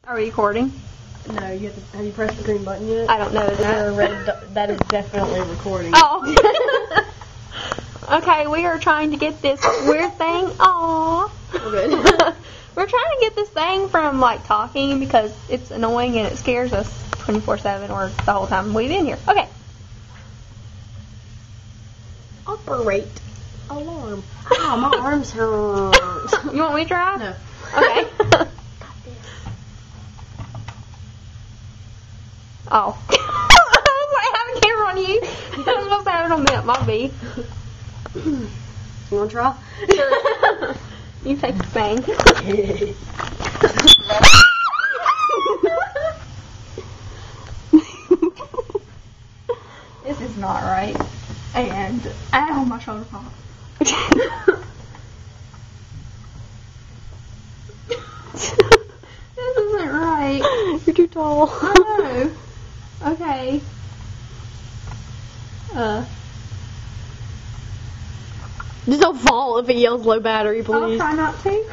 Are we recording? No, you have you pressed the green button yet? I don't know that. That is definitely recording. Oh. Okay, we are trying to get this weird thing. Aww. Okay. We're trying to get this thing from, like, talking because it's annoying and it scares us 24/7 or the whole time we've been here. Okay. Operate alarm. Oh, my arms hurt. You want me to try? No. Okay. Oh. I was like, I have a camera on you. I was supposed to have it on me. My B. You want to try? Sure. You take the thing. This is not right. And, ow, my shoulder popped. This isn't right. You're too tall. I know. Okay. Just don't fall if it yells low battery, I'll please. try not to.